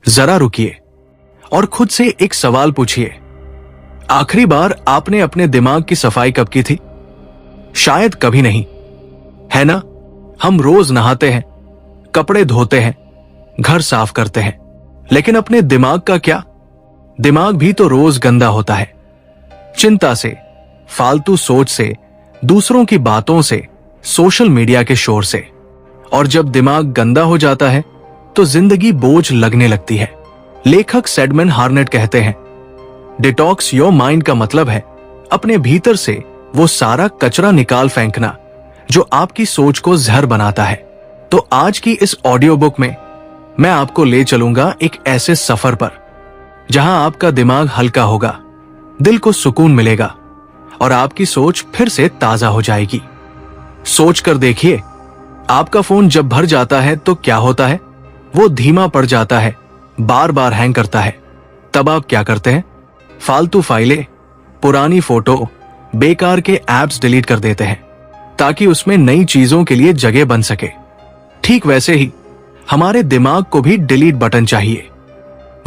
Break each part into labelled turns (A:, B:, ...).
A: जरा रुकिए और खुद से एक सवाल पूछिए, आखिरी बार आपने अपने दिमाग की सफाई कब की थी? शायद कभी नहीं, है ना? हम रोज नहाते हैं, कपड़े धोते हैं, घर साफ करते हैं, लेकिन अपने दिमाग का क्या? दिमाग भी तो रोज गंदा होता है। चिंता से, फालतू सोच से, दूसरों की बातों से, सोशल मीडिया के शोर से। और जब दिमाग गंदा हो जाता है तो जिंदगी बोझ लगने लगती है। लेखक सैडमन हार्नेट कहते हैं, डिटॉक्स योर माइंड का मतलब है अपने भीतर से वो सारा कचरा निकाल फेंकना जो आपकी सोच को जहर बनाता है। तो आज की इस ऑडियो बुक में मैं आपको ले चलूंगा एक ऐसे सफर पर जहां आपका दिमाग हल्का होगा, दिल को सुकून मिलेगा और आपकी सोच फिर से ताजा हो जाएगी। सोच कर देखिए, आपका फोन जब भर जाता है तो क्या होता है? वो धीमा पड़ जाता है, बार बार हैंग करता है। तब आप क्या करते हैं? फालतू फाइलें, पुरानी फोटो, बेकार के एप्स डिलीट कर देते हैं ताकि उसमें नई चीजों के लिए जगह बन सके। ठीक वैसे ही हमारे दिमाग को भी डिलीट बटन चाहिए,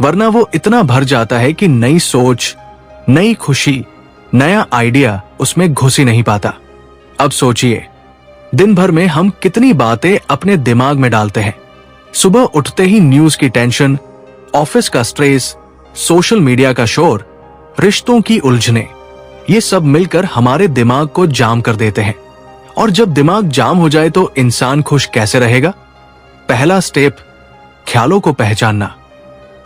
A: वरना वो इतना भर जाता है कि नई सोच, नई खुशी, नया आइडिया उसमें घुस ही नहीं पाता। अब सोचिए, दिन भर में हम कितनी बातें अपने दिमाग में डालते हैं। सुबह उठते ही न्यूज की टेंशन, ऑफिस का स्ट्रेस, सोशल मीडिया का शोर, रिश्तों की उलझने, ये सब मिलकर हमारे दिमाग को जाम कर देते हैं। और जब दिमाग जाम हो जाए तो इंसान खुश कैसे रहेगा? पहला स्टेप, ख्यालों को पहचानना।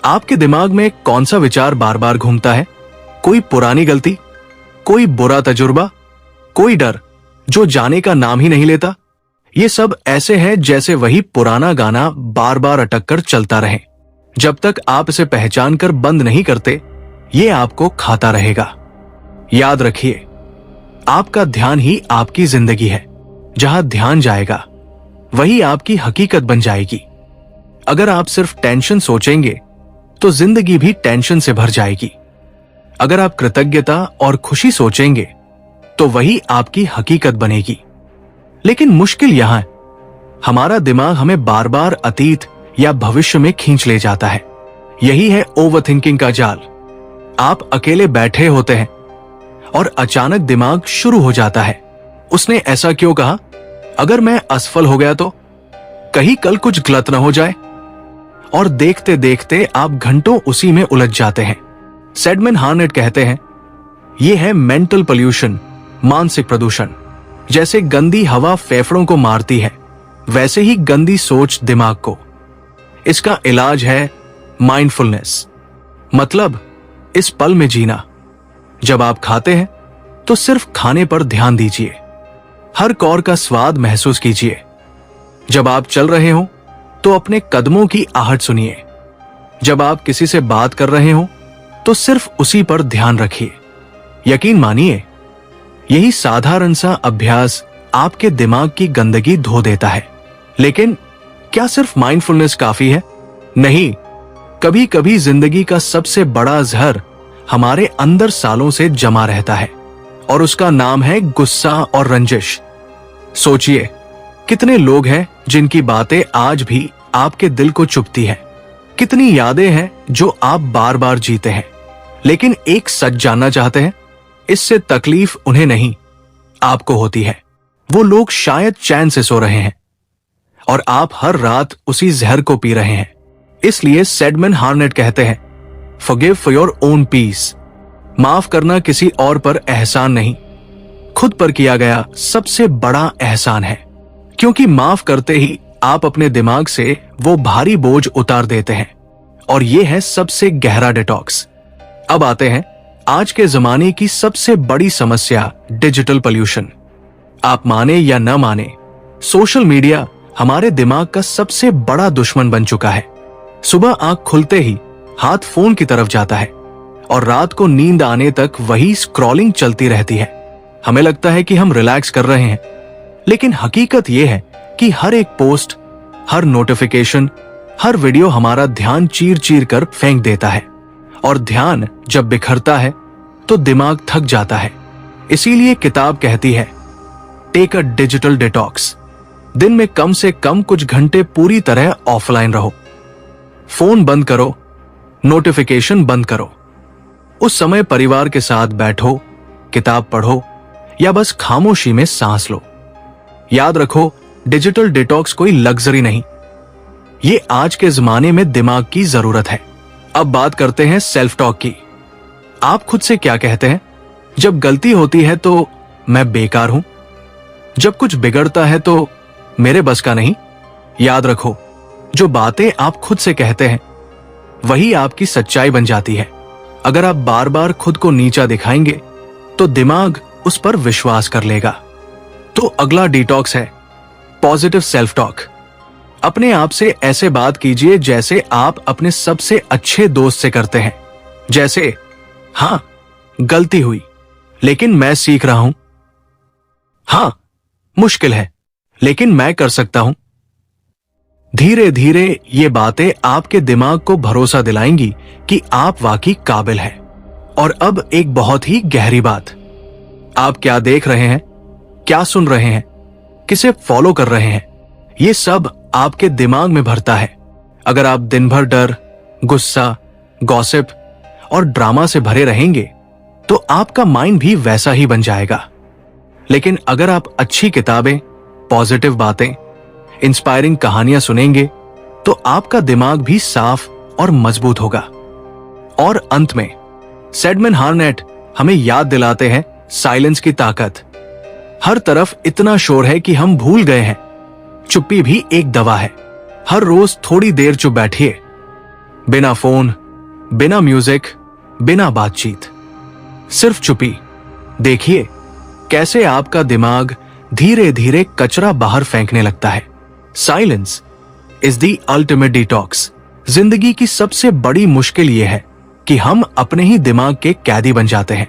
A: आपके दिमाग में कौन सा विचार बार बार घूमता है? कोई पुरानी गलती, कोई बुरा तजुर्बा, कोई डर जो जाने का नाम ही नहीं लेता? ये सब ऐसे है जैसे वही पुराना गाना बार बार अटक कर चलता रहे। जब तक आप इसे पहचान कर बंद नहीं करते, ये आपको खाता रहेगा। याद रखिए, आपका ध्यान ही आपकी जिंदगी है। जहां ध्यान जाएगा वही आपकी हकीकत बन जाएगी। अगर आप सिर्फ टेंशन सोचेंगे तो जिंदगी भी टेंशन से भर जाएगी। अगर आप कृतज्ञता और खुशी सोचेंगे तो वही आपकी हकीकत बनेगी। लेकिन मुश्किल यहां है, हमारा दिमाग हमें बार बार अतीत या भविष्य में खींच ले जाता है। यही है ओवरथिंकिंग का जाल। आप अकेले बैठे होते हैं और अचानक दिमाग शुरू हो जाता है, उसने ऐसा क्यों कहा? अगर मैं असफल हो गया तो? कहीं कल कुछ गलत न हो जाए? और देखते देखते आप घंटों उसी में उलझ जाते हैं। सैडमन हार्नेट कहते हैं, यह है मेंटल पोल्यूशन, मानसिक प्रदूषण। जैसे गंदी हवा फेफड़ों को मारती है, वैसे ही गंदी सोच दिमाग को। इसका इलाज है माइंडफुलनेस, मतलब इस पल में जीना। जब आप खाते हैं तो सिर्फ खाने पर ध्यान दीजिए, हर कौर का स्वाद महसूस कीजिए। जब आप चल रहे हो तो अपने कदमों की आहट सुनिए। जब आप किसी से बात कर रहे हो तो सिर्फ उसी पर ध्यान रखिए। यकीन मानिए, यही साधारण सा अभ्यास आपके दिमाग की गंदगी धो देता है। लेकिन क्या सिर्फ माइंडफुलनेस काफी है? नहीं, कभी कभी जिंदगी का सबसे बड़ा जहर हमारे अंदर सालों से जमा रहता है और उसका नाम है गुस्सा और रंजिश। सोचिए, कितने लोग हैं जिनकी बातें आज भी आपके दिल को चुभती हैं। कितनी यादें हैं जो आप बार बार जीते हैं, लेकिन एक सच जानना चाहते हैं, इससे तकलीफ उन्हें नहीं, आपको होती है। वो लोग शायद चैन से सो रहे हैं और आप हर रात उसी जहर को पी रहे हैं। इसलिए सैडमन हार्नेट कहते हैं, forgive for your own peace. माफ करना किसी और पर एहसान नहीं, खुद पर किया गया सबसे बड़ा एहसान है। क्योंकि माफ करते ही आप अपने दिमाग से वो भारी बोझ उतार देते हैं। और ये है सबसे गहरा डिटॉक्स। अब आते हैं आज के जमाने की सबसे बड़ी समस्या, डिजिटल पोल्यूशन। आप माने या न माने, सोशल मीडिया हमारे दिमाग का सबसे बड़ा दुश्मन बन चुका है। सुबह आंख खुलते ही हाथ फोन की तरफ जाता है और रात को नींद आने तक वही स्क्रॉलिंग चलती रहती है। हमें लगता है कि हम रिलैक्स कर रहे हैं, लेकिन हकीकत यह है कि हर एक पोस्ट, हर नोटिफिकेशन, हर वीडियो हमारा ध्यान चीर चीर कर फेंक देता है। और ध्यान जब बिखरता है तो दिमाग थक जाता है। इसीलिए किताब कहती है, टेक अ डिजिटल डिटॉक्स। दिन में कम से कम कुछ घंटे पूरी तरह ऑफलाइन रहो। फोन बंद करो, नोटिफिकेशन बंद करो। उस समय परिवार के साथ बैठो, किताब पढ़ो या बस खामोशी में सांस लो। याद रखो, डिजिटल डिटॉक्स कोई लग्जरी नहीं, ये आज के जमाने में दिमाग की जरूरत है। अब बात करते हैं सेल्फ टॉक की। आप खुद से क्या कहते हैं? जब गलती होती है तो मैं बेकार हूं, जब कुछ बिगड़ता है तो मेरे बस का नहीं। याद रखो, जो बातें आप खुद से कहते हैं वही आपकी सच्चाई बन जाती है। अगर आप बार बार खुद को नीचा दिखाएंगे तो दिमाग उस पर विश्वास कर लेगा। तो अगला डिटॉक्स है पॉजिटिव सेल्फ टॉक। अपने आप से ऐसे बात कीजिए जैसे आप अपने सबसे अच्छे दोस्त से करते हैं। जैसे, हां, गलती हुई लेकिन मैं सीख रहा हूं। हां, मुश्किल है लेकिन मैं कर सकता हूं। धीरे धीरे ये बातें आपके दिमाग को भरोसा दिलाएंगी कि आप वाकई काबिल हैं। और अब एक बहुत ही गहरी बात, आप क्या देख रहे हैं, क्या सुन रहे हैं, किसे फॉलो कर रहे हैं, ये सब आपके दिमाग में भरता है। अगर आप दिन भर डर, गुस्सा, गॉसिप और ड्रामा से भरे रहेंगे तो आपका माइंड भी वैसा ही बन जाएगा। लेकिन अगर आप अच्छी किताबें, पॉजिटिव बातें, इंस्पायरिंग कहानियां सुनेंगे तो आपका दिमाग भी साफ और मजबूत होगा। और अंत में सैडमैन हार्नेट हमें याद दिलाते हैं साइलेंस की ताकत। हर तरफ इतना शोर है कि हम भूल गए हैं चुप्पी भी एक दवा है। हर रोज थोड़ी देर चुप बैठिए, बिना फोन, बिना म्यूजिक, बिना बातचीत, सिर्फ चुप्पी। देखिए कैसे आपका दिमाग धीरे धीरे कचरा बाहर फेंकने लगता है। Silence is the ultimate detox. जिंदगी की सबसे बड़ी मुश्किल यह है कि हम अपने ही दिमाग के कैदी बन जाते हैं।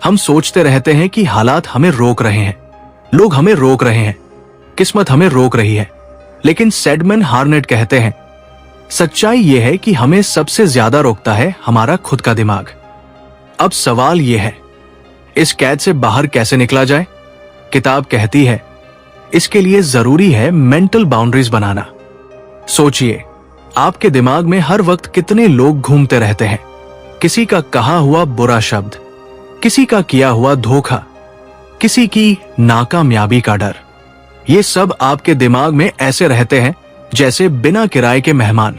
A: हम सोचते रहते हैं कि हालात हमें रोक रहे हैं, लोग हमें रोक रहे हैं, किस्मत हमें रोक रही है। लेकिन सैडमैन हार्नेट कहते हैं सच्चाई यह है कि हमें सबसे ज्यादा रोकता है हमारा खुद का दिमाग। अब सवाल यह है, इस कैद से बाहर कैसे निकला जाए? किताब कहती है इसके लिए जरूरी है मेंटल बाउंड्रीज बनाना। सोचिए, आपके दिमाग में हर वक्त कितने लोग घूमते रहते हैं। किसी का कहा हुआ बुरा शब्द, किसी का किया हुआ धोखा, किसी की नाकामयाबी का डर। ये सब आपके दिमाग में ऐसे रहते हैं जैसे बिना किराए के मेहमान।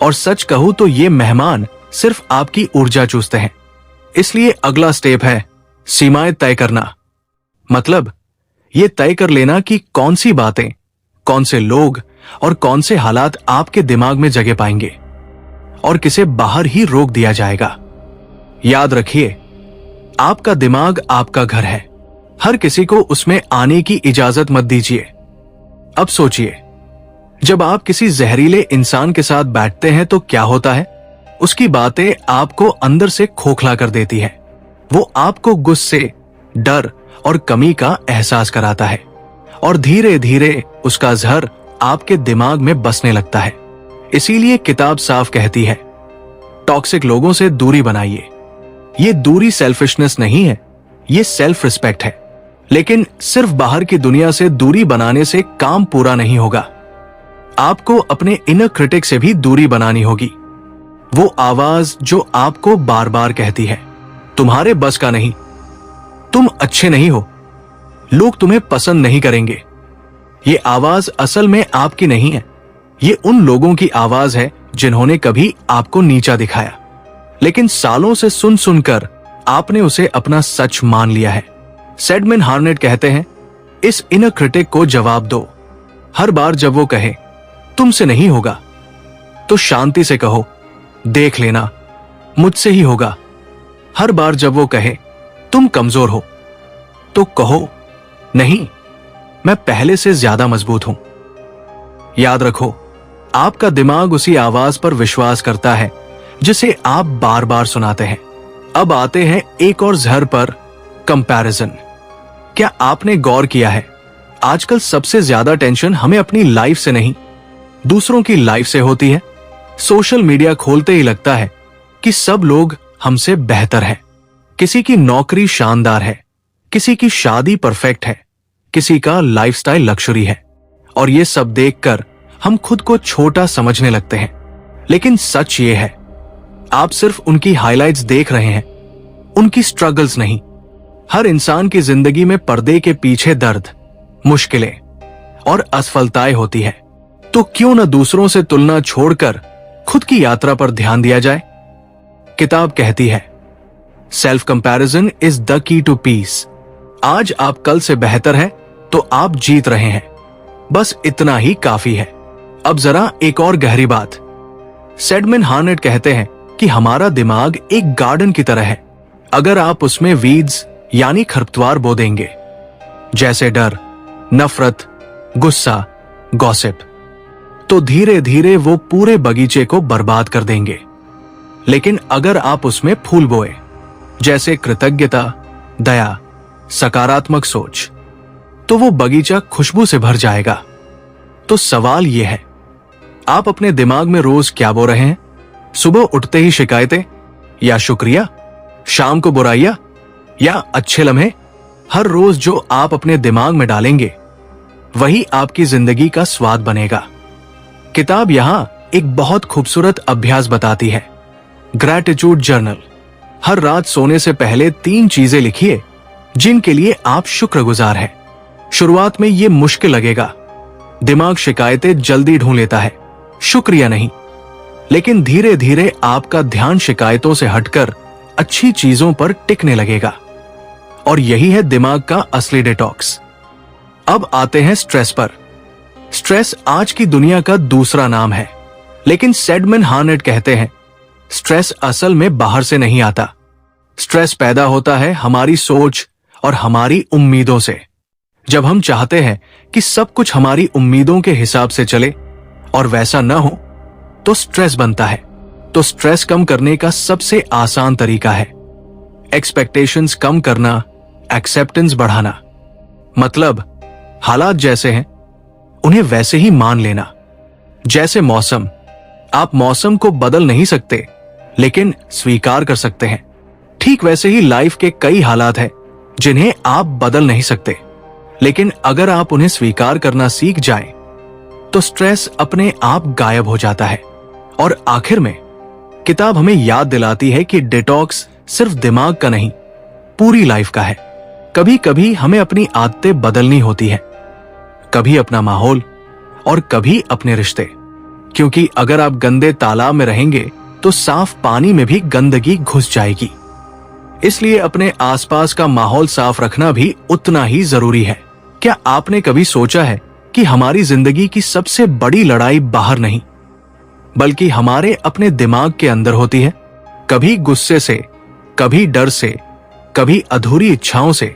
A: और सच कहूं तो ये मेहमान सिर्फ आपकी ऊर्जा चूसते हैं। इसलिए अगला स्टेप है सीमाएं तय करना। मतलब ये तय कर लेना कि कौन सी बातें, कौन से लोग और कौन से हालात आपके दिमाग में जगह पाएंगे और किसे बाहर ही रोक दिया जाएगा। याद रखिए, आपका दिमाग आपका घर है, हर किसी को उसमें आने की इजाजत मत दीजिए। अब सोचिए, जब आप किसी जहरीले इंसान के साथ बैठते हैं तो क्या होता है? उसकी बातें आपको अंदर से खोखला कर देती है। वो आपको गुस्से, डर और कमी का एहसास कराता है और धीरे धीरे उसका जहर आपके दिमाग में बसने लगता है। इसीलिए किताब साफ कहती है, टॉक्सिक लोगों से दूरी बनाइए। ये दूरी सेल्फिशनेस नहीं है, ये सेल्फ रिस्पेक्ट है। लेकिन सिर्फ बाहर की दुनिया से दूरी बनाने से काम पूरा नहीं होगा। आपको अपने इनर क्रिटिक से भी दूरी बनानी होगी। वो आवाज जो आपको बार बार कहती है तुम्हारे बस का नहीं, तुम अच्छे नहीं हो, लोग तुम्हें पसंद नहीं करेंगे। ये आवाज असल में आपकी नहीं है, ये उन लोगों की आवाज है जिन्होंने कभी आपको नीचा दिखाया, लेकिन सालों से सुन सुनकर आपने उसे अपना सच मान लिया है। सैडमैन हार्नेट कहते हैं, इस इनर क्रिटिक को जवाब दो। हर बार जब वो कहे तुमसे नहीं होगा तो शांति से कहो, देख लेना मुझसे ही होगा। हर बार जब वो कहे तुम कमजोर हो तो कहो, नहीं, मैं पहले से ज्यादा मजबूत हूं। याद रखो, आपका दिमाग उसी आवाज पर विश्वास करता है जिसे आप बार बार सुनाते हैं। अब आते हैं एक और जहर पर, कंपैरिजन। क्या आपने गौर किया है, आजकल सबसे ज्यादा टेंशन हमें अपनी लाइफ से नहीं, दूसरों की लाइफ से होती है। सोशल मीडिया खोलते ही लगता है कि सब लोग हमसे बेहतर हैं। किसी की नौकरी शानदार है, किसी की शादी परफेक्ट है, किसी का लाइफस्टाइल लक्जरी है, और ये सब देखकर हम खुद को छोटा समझने लगते हैं। लेकिन सच ये है, आप सिर्फ उनकी हाइलाइट्स देख रहे हैं, उनकी स्ट्रगल्स नहीं। हर इंसान की जिंदगी में पर्दे के पीछे दर्द, मुश्किलें और असफलताएं होती है। तो क्यों न दूसरों से तुलना छोड़कर खुद की यात्रा पर ध्यान दिया जाए। किताब कहती है, self comparison is the key to peace. आज आप कल से बेहतर हैं तो आप जीत रहे हैं, बस इतना ही काफी है। अब जरा एक और गहरी बात। सेडमन हार्नेट कहते हैं कि हमारा दिमाग एक गार्डन की तरह है। अगर आप उसमें वीड्स यानी खरपतवार बो देंगे, जैसे डर, नफरत, गुस्सा, गॉसिप, तो धीरे धीरे वो पूरे बगीचे को बर्बाद कर देंगे। लेकिन अगर आप उसमें फूल बोए, जैसे कृतज्ञता, दया, सकारात्मक सोच, तो वो बगीचा खुशबू से भर जाएगा। तो सवाल ये है, आप अपने दिमाग में रोज क्या बो रहे हैं? सुबह उठते ही शिकायतें या शुक्रिया, शाम को बुराइयां या अच्छे लम्हे? हर रोज जो आप अपने दिमाग में डालेंगे वही आपकी जिंदगी का स्वाद बनेगा। किताब यहां एक बहुत खूबसूरत अभ्यास बताती है, ग्रैटिट्यूड जर्नल। हर रात सोने से पहले 3 चीजें लिखिए जिनके लिए आप शुक्रगुजार हैं। शुरुआत में ये मुश्किल लगेगा, दिमाग शिकायतें जल्दी ढूंढ लेता है, शुक्रिया नहीं। लेकिन धीरे धीरे आपका ध्यान शिकायतों से हटकर अच्छी चीजों पर टिकने लगेगा, और यही है दिमाग का असली डिटॉक्स। अब आते हैं स्ट्रेस पर। स्ट्रेस आज की दुनिया का दूसरा नाम है, लेकिन सेडमन हार्नेट कहते हैं, स्ट्रेस असल में बाहर से नहीं आता। स्ट्रेस पैदा होता है हमारी सोच और हमारी उम्मीदों से। जब हम चाहते हैं कि सब कुछ हमारी उम्मीदों के हिसाब से चले और वैसा न हो, तो स्ट्रेस बनता है। तो स्ट्रेस कम करने का सबसे आसान तरीका है एक्सपेक्टेशंस कम करना, एक्सेप्टेंस बढ़ाना। मतलब हालात जैसे हैं उन्हें वैसे ही मान लेना। जैसे मौसम, आप मौसम को बदल नहीं सकते लेकिन स्वीकार कर सकते हैं। ठीक वैसे ही लाइफ के कई हालात हैं जिन्हें आप बदल नहीं सकते, लेकिन अगर आप उन्हें स्वीकार करना सीख जाएं, तो स्ट्रेस अपने आप गायब हो जाता है। और आखिर में किताब हमें याद दिलाती है कि डिटॉक्स सिर्फ दिमाग का नहीं, पूरी लाइफ का है। कभी कभी हमें अपनी आदतें बदलनी होती है, कभी अपना माहौल और कभी अपने रिश्ते। क्योंकि अगर आप गंदे तालाब में रहेंगे तो साफ पानी में भी गंदगी घुस जाएगी। इसलिए अपने आसपास का माहौल साफ रखना भी उतना ही जरूरी है। क्या आपने कभी सोचा है कि हमारी जिंदगी की सबसे बड़ी लड़ाई बाहर नहीं, बल्कि हमारे अपने दिमाग के अंदर होती है? कभी गुस्से से, कभी डर से, कभी अधूरी इच्छाओं से,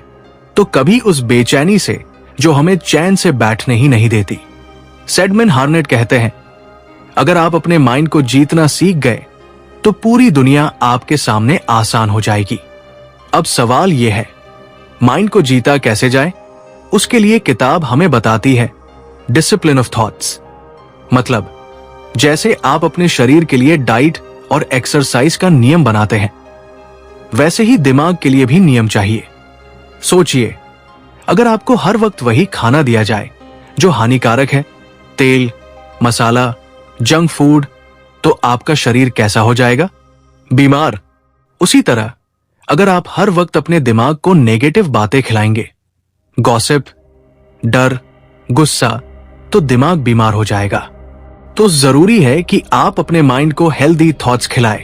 A: तो कभी उस बेचैनी से जो हमें चैन से बैठने ही नहीं देती। सेडमन हार्नेट कहते हैं, अगर आप अपने माइंड को जीतना सीख गए तो पूरी दुनिया आपके सामने आसान हो जाएगी। अब सवाल यह है, माइंड को जीता कैसे जाए? उसके लिए किताब हमें बताती है डिसिप्लिन ऑफ थॉट्स। मतलब जैसे आप अपने शरीर के लिए डाइट और एक्सरसाइज का नियम बनाते हैं, वैसे ही दिमाग के लिए भी नियम चाहिए। सोचिए, अगर आपको हर वक्त वही खाना दिया जाए जो हानिकारक है, तेल, मसाला, जंक फूड, तो आपका शरीर कैसा हो जाएगा? बीमार। उसी तरह अगर आप हर वक्त अपने दिमाग को नेगेटिव बातें खिलाएंगे, गॉसिप, डर, गुस्सा, तो दिमाग बीमार हो जाएगा। तो जरूरी है कि आप अपने माइंड को हेल्दी थॉट्स खिलाएं।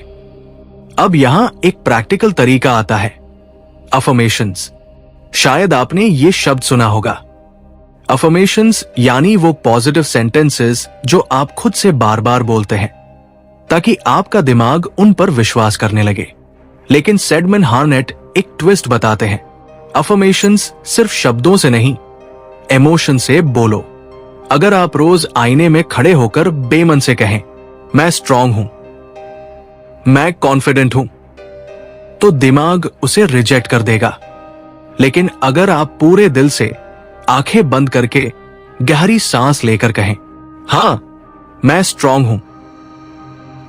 A: अब यहां एक प्रैक्टिकल तरीका आता है, अफर्मेशंस। शायद आपने ये शब्द सुना होगा। अफर्मेशंस यानी वो पॉजिटिव सेंटेंसेस जो आप खुद से बार बार बोलते हैं ताकि आपका दिमाग उन पर विश्वास करने लगे। लेकिन सेडमन हार्नेट एक ट्विस्ट बताते हैं, अफर्मेशंस सिर्फ शब्दों से नहीं, इमोशन से बोलो। अगर आप रोज आईने में खड़े होकर बेमन से कहें, मैं स्ट्रांग हूं, मैं कॉन्फिडेंट हूं, तो दिमाग उसे रिजेक्ट कर देगा। लेकिन अगर आप पूरे दिल से आंखें बंद करके गहरी सांस लेकर कहें, हां मैं स्ट्रांग हूं,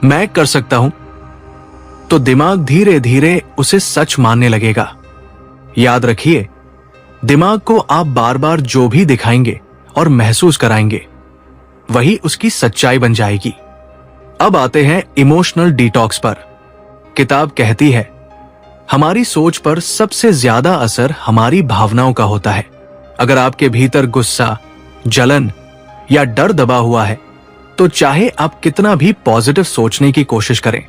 A: मैं कर सकता हूं, तो दिमाग धीरे धीरे उसे सच मानने लगेगा। याद रखिए, दिमाग को आप बार बार जो भी दिखाएंगे और महसूस कराएंगे, वही उसकी सच्चाई बन जाएगी। अब आते हैं इमोशनल डिटॉक्स पर। किताब कहती है, हमारी सोच पर सबसे ज्यादा असर हमारी भावनाओं का होता है। अगर आपके भीतर गुस्सा, जलन या डर दबा हुआ है, तो चाहे आप कितना भी पॉजिटिव सोचने की कोशिश करें,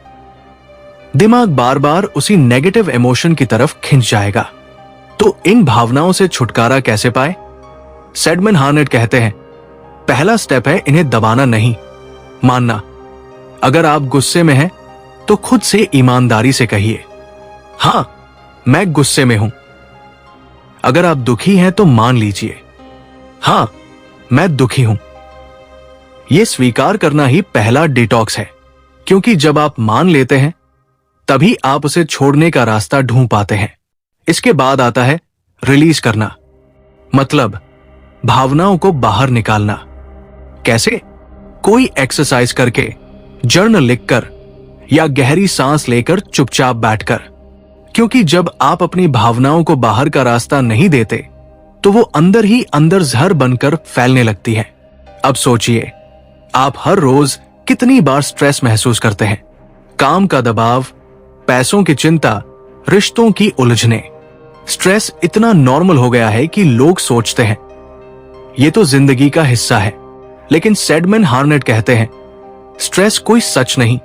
A: दिमाग बार बार उसी नेगेटिव इमोशन की तरफ खिंच जाएगा। तो इन भावनाओं से छुटकारा कैसे पाए? सैडमन हार्नेट कहते हैं, पहला स्टेप है इन्हें दबाना नहीं, मानना। अगर आप गुस्से में हैं, तो खुद से ईमानदारी से कहिए, हां, मैं गुस्से में हूं। अगर आप दुखी हैं तो मान लीजिए, हां, मैं दुखी हूं। यह स्वीकार करना ही पहला डिटॉक्स है, क्योंकि जब आप मान लेते हैं, तभी आप उसे छोड़ने का रास्ता ढूंढ पाते हैं। इसके बाद आता है रिलीज करना, मतलब भावनाओं को बाहर निकालना। कैसे? कोई एक्सरसाइज करके, जर्नल लिखकर या गहरी सांस लेकर चुपचाप बैठकर। क्योंकि जब आप अपनी भावनाओं को बाहर का रास्ता नहीं देते, तो वो अंदर ही अंदर जहर बनकर फैलने लगती है। अब सोचिए, आप हर रोज कितनी बार स्ट्रेस महसूस करते हैं? काम का दबाव, पैसों की चिंता, रिश्तों की उलझने। स्ट्रेस इतना नॉर्मल हो गया है कि लोग सोचते हैं ये तो जिंदगी का हिस्सा है। लेकिन सैडमन हार्नेट कहते हैं, स्ट्रेस कोई सच नहीं,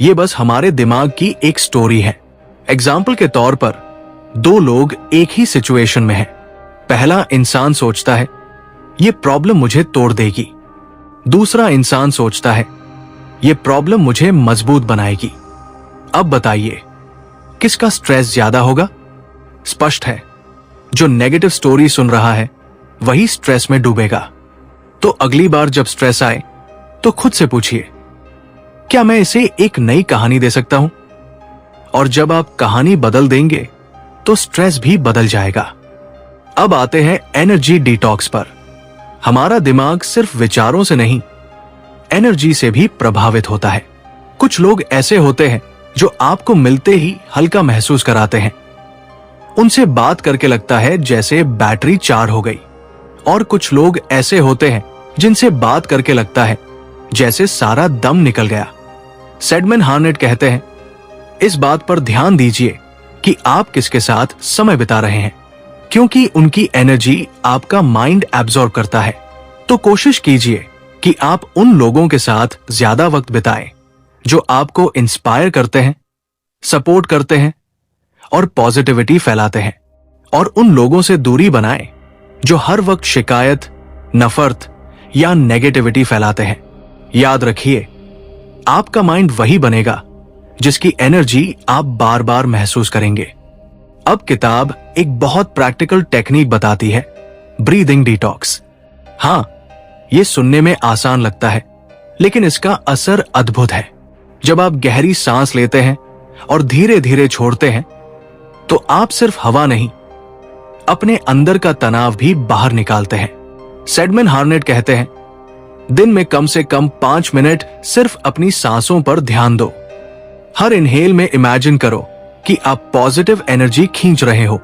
A: ये बस हमारे दिमाग की एक स्टोरी है। एग्जाम्पल के तौर पर, दो लोग एक ही सिचुएशन में हैं। पहला इंसान सोचता है, ये प्रॉब्लम मुझे तोड़ देगी। दूसरा इंसान सोचता है, ये प्रॉब्लम मुझे मजबूत बनाएगी। अब बताइए, किसका स्ट्रेस ज्यादा होगा? स्पष्ट है, जो नेगेटिव स्टोरी सुन रहा है वही स्ट्रेस में डूबेगा। तो अगली बार जब स्ट्रेस आए, तो खुद से पूछिए, क्या मैं इसे एक नई कहानी दे सकता हूं? और जब आप कहानी बदल देंगे, तो स्ट्रेस भी बदल जाएगा। अब आते हैं एनर्जी डिटॉक्स पर। हमारा दिमाग सिर्फ विचारों से नहीं, एनर्जी से भी प्रभावित होता है। कुछ लोग ऐसे होते हैं जो आपको मिलते ही हल्का महसूस कराते हैं। उनसे बात करके लगता है जैसे बैटरी चार्ज हो गई। और कुछ लोग ऐसे होते हैं जिनसे बात करके लगता है जैसे सारा दम निकल गया। सैडमन हार्नेट कहते हैं, इस बात पर ध्यान दीजिए कि आप किसके साथ समय बिता रहे हैं, क्योंकि उनकी एनर्जी आपका माइंड एब्जॉर्ब करता है। तो कोशिश कीजिए कि आप उन लोगों के साथ ज्यादा वक्त बिताएं जो आपको इंस्पायर करते हैं, सपोर्ट करते हैं और पॉजिटिविटी फैलाते हैं। और उन लोगों से दूरी बनाएं जो हर वक्त शिकायत, नफरत या नेगेटिविटी फैलाते हैं। याद रखिए, आपका माइंड वही बनेगा जिसकी एनर्जी आप बार बार महसूस करेंगे। अब किताब एक बहुत प्रैक्टिकल टेक्निक बताती है, ब्रीदिंग डिटॉक्स। हां, यह सुनने में आसान लगता है, लेकिन इसका असर अद्भुत है। जब आप गहरी सांस लेते हैं और धीरे धीरे छोड़ते हैं, तो आप सिर्फ हवा नहीं, अपने अंदर का तनाव भी बाहर निकालते हैं। सैडमन हार्नेट कहते हैं, दिन में कम से कम 5 मिनट सिर्फ अपनी सांसों पर ध्यान दो। हर इनहेल में इमेजिन करो कि आप पॉजिटिव एनर्जी खींच रहे हो।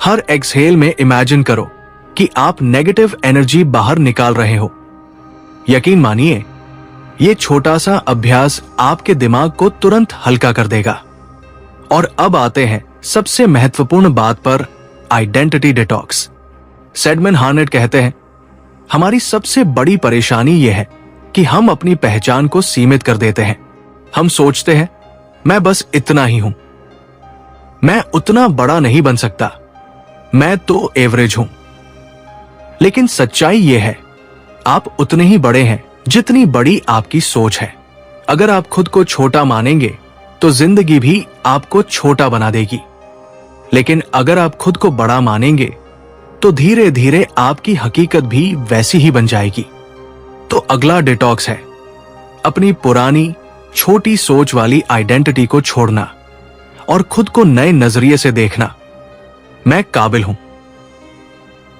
A: हर एक्सहेल में इमेजिन करो कि आप नेगेटिव एनर्जी बाहर निकाल रहे हो। यकीन मानिए, ये छोटा सा अभ्यास आपके दिमाग को तुरंत हल्का कर देगा। और अब आते हैं सबसे महत्वपूर्ण बात पर, आइडेंटिटी डिटॉक्स। सैडमन हार्नेट कहते हैं, हमारी सबसे बड़ी परेशानी यह है कि हम अपनी पहचान को सीमित कर देते हैं। हम सोचते हैं, मैं बस इतना ही हूं, मैं उतना बड़ा नहीं बन सकता, मैं तो एवरेज हूं। लेकिन सच्चाई यह है, आप उतने ही बड़े हैं जितनी बड़ी आपकी सोच है। अगर आप खुद को छोटा मानेंगे, तो जिंदगी भी आपको छोटा बना देगी। लेकिन अगर आप खुद को बड़ा मानेंगे, तो धीरे धीरे आपकी हकीकत भी वैसी ही बन जाएगी। तो अगला डिटॉक्स है अपनी पुरानी छोटी सोच वाली आइडेंटिटी को छोड़ना और खुद को नए नजरिए से देखना। मैं काबिल हूं,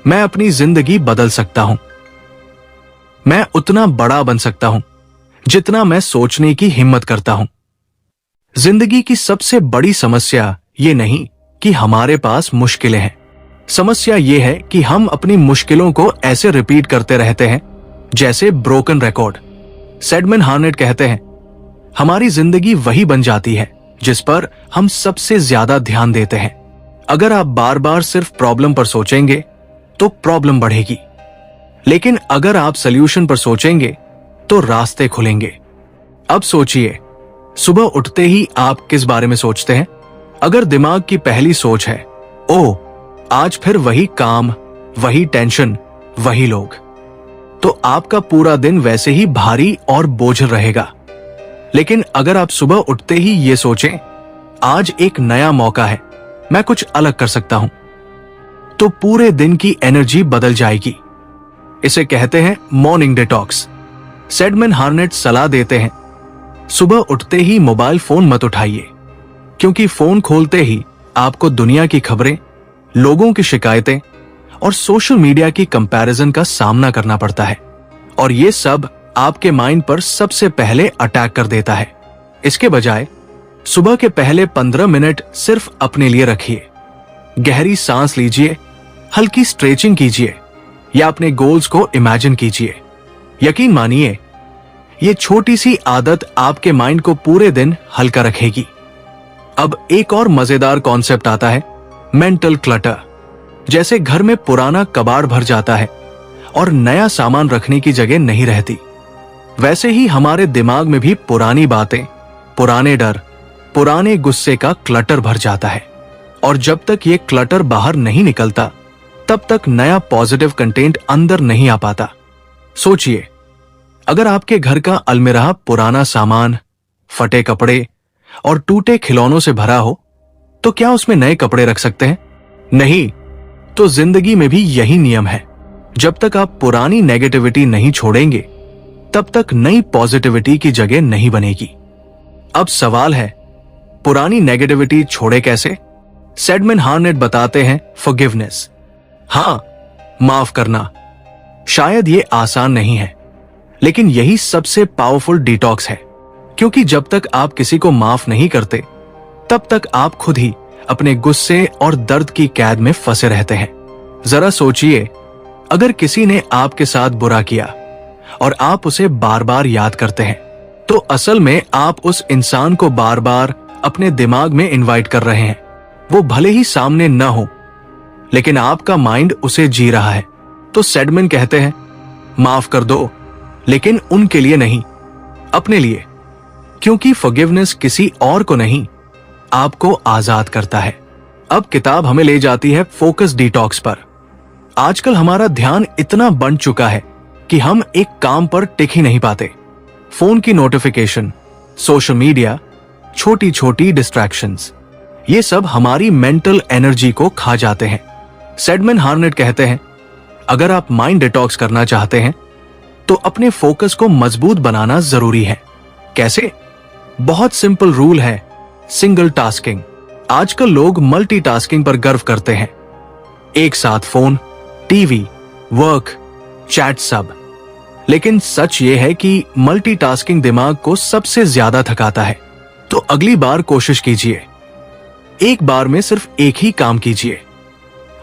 A: मैं अपनी जिंदगी बदल सकता हूं, मैं उतना बड़ा बन सकता हूं जितना मैं सोचने की हिम्मत करता हूं। जिंदगी की सबसे बड़ी समस्या ये नहीं कि हमारे पास मुश्किलें हैं, समस्या ये है कि हम अपनी मुश्किलों को ऐसे रिपीट करते रहते हैं जैसे ब्रोकन रिकॉर्ड। सैडमन हार्नेट कहते हैं, हमारी जिंदगी वही बन जाती है जिस पर हम सबसे ज्यादा ध्यान देते हैं। अगर आप बार बार सिर्फ प्रॉब्लम पर सोचेंगे तो प्रॉब्लम बढ़ेगी, लेकिन अगर आप सल्यूशन पर सोचेंगे तो रास्ते खुलेंगे। अब सोचिए, सुबह उठते ही आप किस बारे में सोचते हैं? अगर दिमाग की पहली सोच है, ओह आज फिर वही काम, वही टेंशन, वही लोग, तो आपका पूरा दिन वैसे ही भारी और बोझिल रहेगा। लेकिन अगर आप सुबह उठते ही ये सोचें, आज एक नया मौका है, मैं कुछ अलग कर सकता हूं, तो पूरे दिन की एनर्जी बदल जाएगी। इसे कहते हैं मॉर्निंग डिटॉक्स। सैडमैन हार्नेट सलाह देते हैं, सुबह उठते ही मोबाइल फोन मत उठाइए, क्योंकि फोन खोलते ही आपको दुनिया की खबरें, लोगों की शिकायतें और सोशल मीडिया की कंपैरिजन का सामना करना पड़ता है, और ये सब आपके माइंड पर सबसे पहले अटैक कर देता है। इसके बजाय सुबह के पहले 15 मिनट सिर्फ अपने लिए रखिए। गहरी सांस लीजिए, हल्की स्ट्रेचिंग कीजिए या अपने गोल्स को इमेजिन कीजिए। यकीन मानिए, ये छोटी सी आदत आपके माइंड को पूरे दिन हल्का रखेगी। अब एक और मजेदार कॉन्सेप्ट आता है, मेंटल क्लटर। जैसे घर में पुराना कबाड़ भर जाता है और नया सामान रखने की जगह नहीं रहती, वैसे ही हमारे दिमाग में भी पुरानी बातें, पुराने डर, पुराने गुस्से का क्लटर भर जाता है। और जब तक ये क्लटर बाहर नहीं निकलता, तब तक नया पॉजिटिव कंटेंट अंदर नहीं आ पाता। सोचिए, अगर आपके घर का अलमीरा पुराना सामान, फटे कपड़े और टूटे खिलौनों से भरा हो, तो क्या उसमें नए कपड़े रख सकते हैं? नहीं। तो जिंदगी में भी यही नियम है, जब तक आप पुरानी नेगेटिविटी नहीं छोड़ेंगे, तब तक नई पॉजिटिविटी की जगह नहीं बनेगी। अब सवाल है, पुरानी नेगेटिविटी छोड़े कैसे? सैडमैन हार्नेट बताते हैं, फॉरगिवनेस। हां, माफ करना। शायद ये आसान नहीं है, लेकिन यही सबसे पावरफुल डिटॉक्स है, क्योंकि जब तक आप किसी को माफ नहीं करते, तब तक आप खुद ही अपने गुस्से और दर्द की कैद में फंसे रहते हैं। जरा सोचिए, अगर किसी ने आपके साथ बुरा किया और आप उसे बार बार याद करते हैं, तो असल में आप उस इंसान को बार बार अपने दिमाग में इनवाइट कर रहे हैं। वो भले ही सामने न हो, लेकिन आपका माइंड उसे जी रहा है। तो सैडमैन कहते हैं, माफ कर दो, लेकिन उनके लिए नहीं, अपने लिए, क्योंकि फॉरगिवनेस किसी और को नहीं, आपको आजाद करता है। अब किताब हमें ले जाती है फोकस डिटॉक्स पर। आजकल हमारा ध्यान इतना बढ़ चुका है कि हम एक काम पर टिक ही नहीं पाते। फोन की नोटिफिकेशन, सोशल मीडिया, छोटी छोटी डिस्ट्रैक्शंस, ये सब हमारी मेंटल एनर्जी को खा जाते हैं। सैडमैन हार्नेट कहते हैं, अगर आप माइंड डिटॉक्स करना चाहते हैं, तो अपने फोकस को मजबूत बनाना जरूरी है। कैसे? बहुत सिंपल रूल है, सिंगल टास्किंग। आजकल लोग मल्टीटास्किंग पर गर्व करते हैं, एक साथ फोन, टीवी, वर्क, चैट सब। लेकिन सच ये है कि मल्टीटास्किंग दिमाग को सबसे ज्यादा थकाता है। तो अगली बार कोशिश कीजिए, एक बार में सिर्फ एक ही काम कीजिए,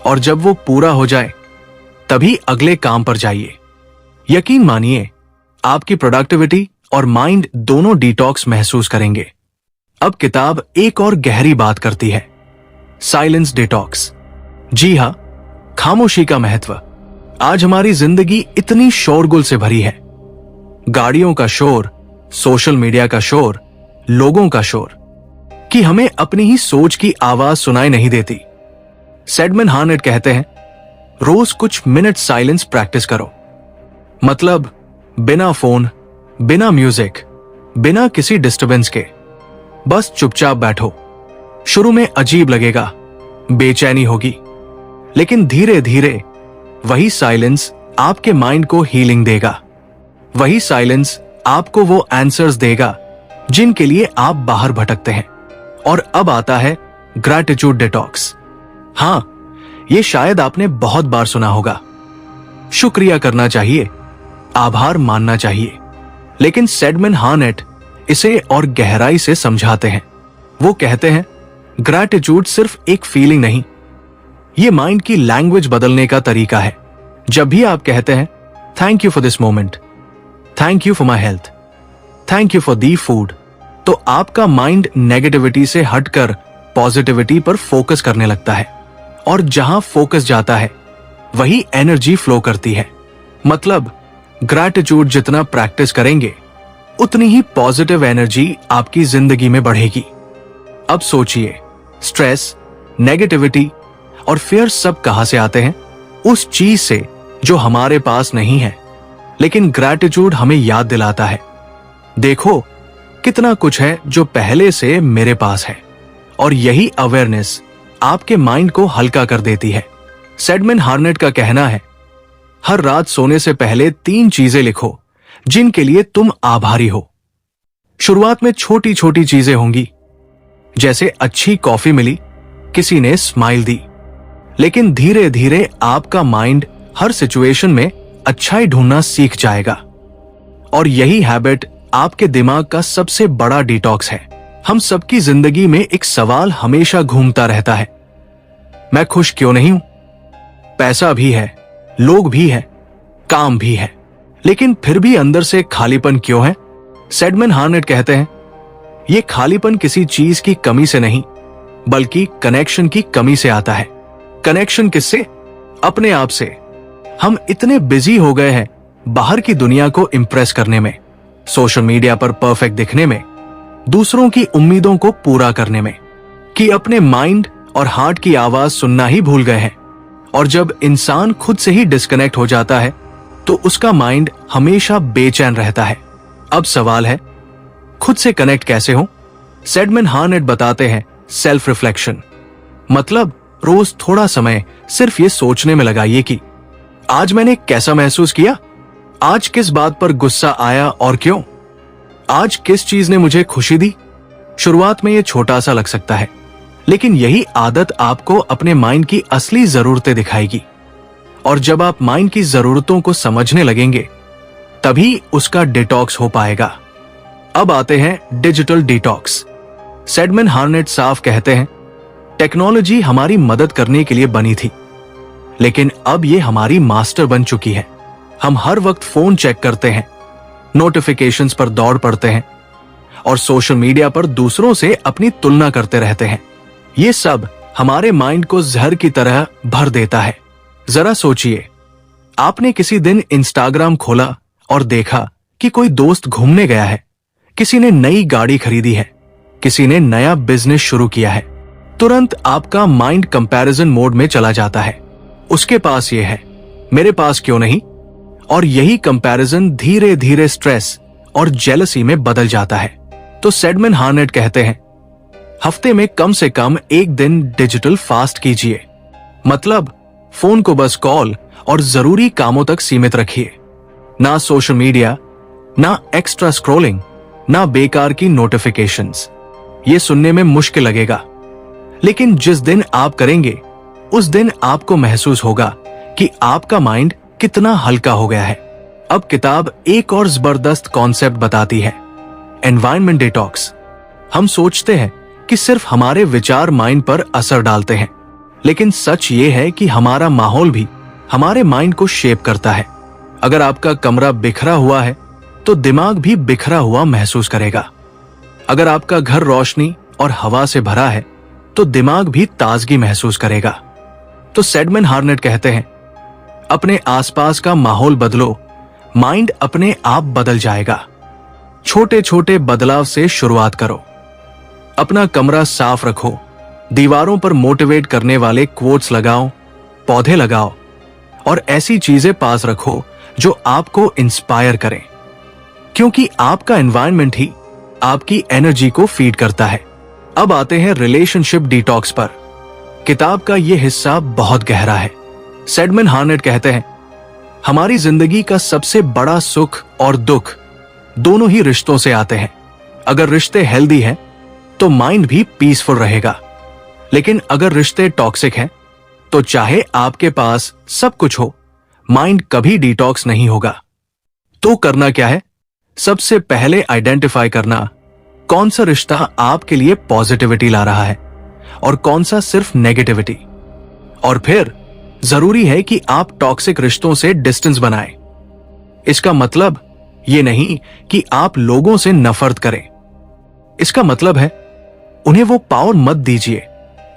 A: और जब वो पूरा हो जाए तभी अगले काम पर जाइए। यकीन मानिए, आपकी प्रोडक्टिविटी और माइंड दोनों डिटॉक्स महसूस करेंगे। अब किताब एक और गहरी बात करती है, साइलेंस डिटॉक्स। जी हां, खामोशी का महत्व। आज हमारी जिंदगी इतनी शोरगुल से भरी है, गाड़ियों का शोर, सोशल मीडिया का शोर, लोगों का शोर, कि हमें अपनी ही सोच की आवाज सुनाई नहीं देती। सैडमैन हार्नेट कहते हैं, रोज कुछ मिनट साइलेंस प्रैक्टिस करो। मतलब बिना फोन, बिना म्यूजिक, बिना किसी डिस्टरबेंस के, बस चुपचाप बैठो। शुरू में अजीब लगेगा, बेचैनी होगी, लेकिन धीरे धीरे वही साइलेंस आपके माइंड को हीलिंग देगा। वही साइलेंस आपको वो आंसर्स देगा जिनके लिए आप बाहर भटकते हैं। और अब आता है ग्रैटिट्यूड डिटॉक्स। हां, ये शायद आपने बहुत बार सुना होगा, शुक्रिया करना चाहिए, आभार मानना चाहिए। लेकिन सैडमैन हार्नेट इसे और गहराई से समझाते हैं। वो कहते हैं, ग्रैटिट्यूड सिर्फ एक फीलिंग नहीं, ये माइंड की लैंग्वेज बदलने का तरीका है। जब भी आप कहते हैं, thank you for this moment, thank you for my health, thank you for the food, तो आपका माइंड नेगेटिविटी से हटकर पॉजिटिविटी पर फोकस करने लगता है, और जहां फोकस जाता है वही एनर्जी फ्लो करती है। मतलब ग्रैटिट्यूड जितना प्रैक्टिस करेंगे उतनी ही पॉजिटिव एनर्जी आपकी जिंदगी में बढ़ेगी। अब सोचिए, स्ट्रेस, नेगेटिविटी और फियर सब कहां से आते हैं? उस चीज से जो हमारे पास नहीं है, लेकिन ग्रैटिट्यूड हमें याद दिलाता है, देखो कितना कुछ है जो पहले से मेरे पास है। और यही अवेयरनेस आपके माइंड को हल्का कर देती है। सैडमैन हार्नेट का कहना है, हर रात सोने से पहले 3 चीजें लिखो जिनके लिए तुम आभारी हो। शुरुआत में छोटी छोटी चीजें होंगी, जैसे अच्छी कॉफी मिली, किसी ने स्माइल दी, लेकिन धीरे धीरे आपका माइंड हर सिचुएशन में अच्छाई ढूंढना सीख जाएगा। और यही हैबिट आपके दिमाग का सबसे बड़ा डिटॉक्स है। हम सबकी जिंदगी में एक सवाल हमेशा घूमता रहता है, मैं खुश क्यों नहीं हूं? पैसा भी है, लोग भी है, काम भी है, लेकिन फिर भी अंदर से खालीपन क्यों है? सैडमैन हार्नेट कहते हैं, यह खालीपन किसी चीज की कमी से नहीं, बल्कि कनेक्शन की कमी से आता है। कनेक्शन किससे? अपने आप से। हम इतने बिजी हो गए हैं बाहर की दुनिया को इंप्रेस करने में, सोशल मीडिया पर परफेक्ट दिखने में, दूसरों की उम्मीदों को पूरा करने में, कि अपने माइंड और हार्ट की आवाज सुनना ही भूल गए हैं। और जब इंसान खुद से ही डिस्कनेक्ट हो जाता है तो उसका माइंड हमेशा बेचैन रहता है। अब सवाल है, खुद से कनेक्ट कैसे हो? सैडमैन हार्नेट बताते हैं, सेल्फ रिफ्लेक्शन। मतलब रोज थोड़ा समय सिर्फ ये सोचने में लगाइए कि आज मैंने कैसा महसूस किया, आज किस बात पर गुस्सा आया और क्यों, आज किस चीज ने मुझे खुशी दी। शुरुआत में ये छोटा सा लग सकता है, लेकिन यही आदत आपको अपने माइंड की असली जरूरतें दिखाएगी। और जब आप माइंड की जरूरतों को समझने लगेंगे, तभी उसका डिटॉक्स हो पाएगा। अब आते हैं डिजिटल डिटॉक्स। सैडमैन हार्नेट साफ कहते हैं, टेक्नोलॉजी हमारी मदद करने के लिए बनी थी, लेकिन अब ये हमारी मास्टर बन चुकी है। हम हर वक्त फोन चेक करते हैं, नोटिफिकेशंस पर दौड़ पड़ते हैं और सोशल मीडिया पर दूसरों से अपनी तुलना करते रहते हैं। ये सब हमारे माइंड को जहर की तरह भर देता है। जरा सोचिए, आपने किसी दिन इंस्टाग्राम खोला और देखा कि कोई दोस्त घूमने गया है, किसी ने नई गाड़ी खरीदी है, किसी ने नया बिजनेस शुरू किया है। तुरंत आपका माइंड कंपैरिजन मोड में चला जाता है। उसके पास ये है, मेरे पास क्यों नहीं? और यही कंपैरिजन धीरे धीरे स्ट्रेस और जेलसी में बदल जाता है। तो सैडमैन हार्नेट कहते हैं, हफ्ते में कम से कम 1 दिन डिजिटल फास्ट कीजिए। मतलब फोन को बस कॉल और जरूरी कामों तक सीमित रखिए। ना सोशल मीडिया, ना एक्स्ट्रा स्क्रॉलिंग, ना बेकार की नोटिफिकेशंस। ये सुनने में मुश्किल लगेगा, लेकिन जिस दिन आप करेंगे उस दिन आपको महसूस होगा कि आपका माइंड कितना हल्का हो गया है। अब किताब एक और जबरदस्त कॉन्सेप्ट बताती है, एनवायरनमेंट डिटॉक्स। हम सोचते हैं कि सिर्फ हमारे विचार माइंड पर असर डालते हैं, लेकिन सच ये है कि हमारा माहौल भी हमारे माइंड को शेप करता है। अगर आपका कमरा बिखरा हुआ है तो दिमाग भी बिखरा हुआ महसूस करेगा। अगर आपका घर रोशनी और हवा से भरा है तो दिमाग भी ताजगी महसूस करेगा। तो सैडमैन हार्नेट कहते हैं, अपने आसपास का माहौल बदलो, माइंड अपने आप बदल जाएगा। छोटे छोटे बदलाव से शुरुआत करो। अपना कमरा साफ रखो, दीवारों पर मोटिवेट करने वाले क्वोट्स लगाओ, पौधे लगाओ और ऐसी चीजें पास रखो जो आपको इंस्पायर करें, क्योंकि आपका एनवायरनमेंट ही आपकी एनर्जी को फीड करता है। अब आते हैं रिलेशनशिप डिटॉक्स पर। किताब का यह हिस्सा बहुत गहरा है। सैडमैन हार्नेट कहते हैं, हमारी जिंदगी का सबसे बड़ा सुख और दुख दोनों ही रिश्तों से आते हैं। अगर रिश्ते हेल्दी हैं तो माइंड भी पीसफुल रहेगा, लेकिन अगर रिश्ते टॉक्सिक हैं तो चाहे आपके पास सब कुछ हो, माइंड कभी डिटॉक्स नहीं होगा। तो करना क्या है? सबसे पहले आइडेंटिफाई करना कौन सा रिश्ता आपके लिए पॉजिटिविटी ला रहा है और कौन सा सिर्फ नेगेटिविटी। और फिर जरूरी है कि आप टॉक्सिक रिश्तों से डिस्टेंस बनाएं। इसका मतलब ये नहीं कि आप लोगों से नफरत करें। इसका मतलब है उन्हें वो पावर मत दीजिए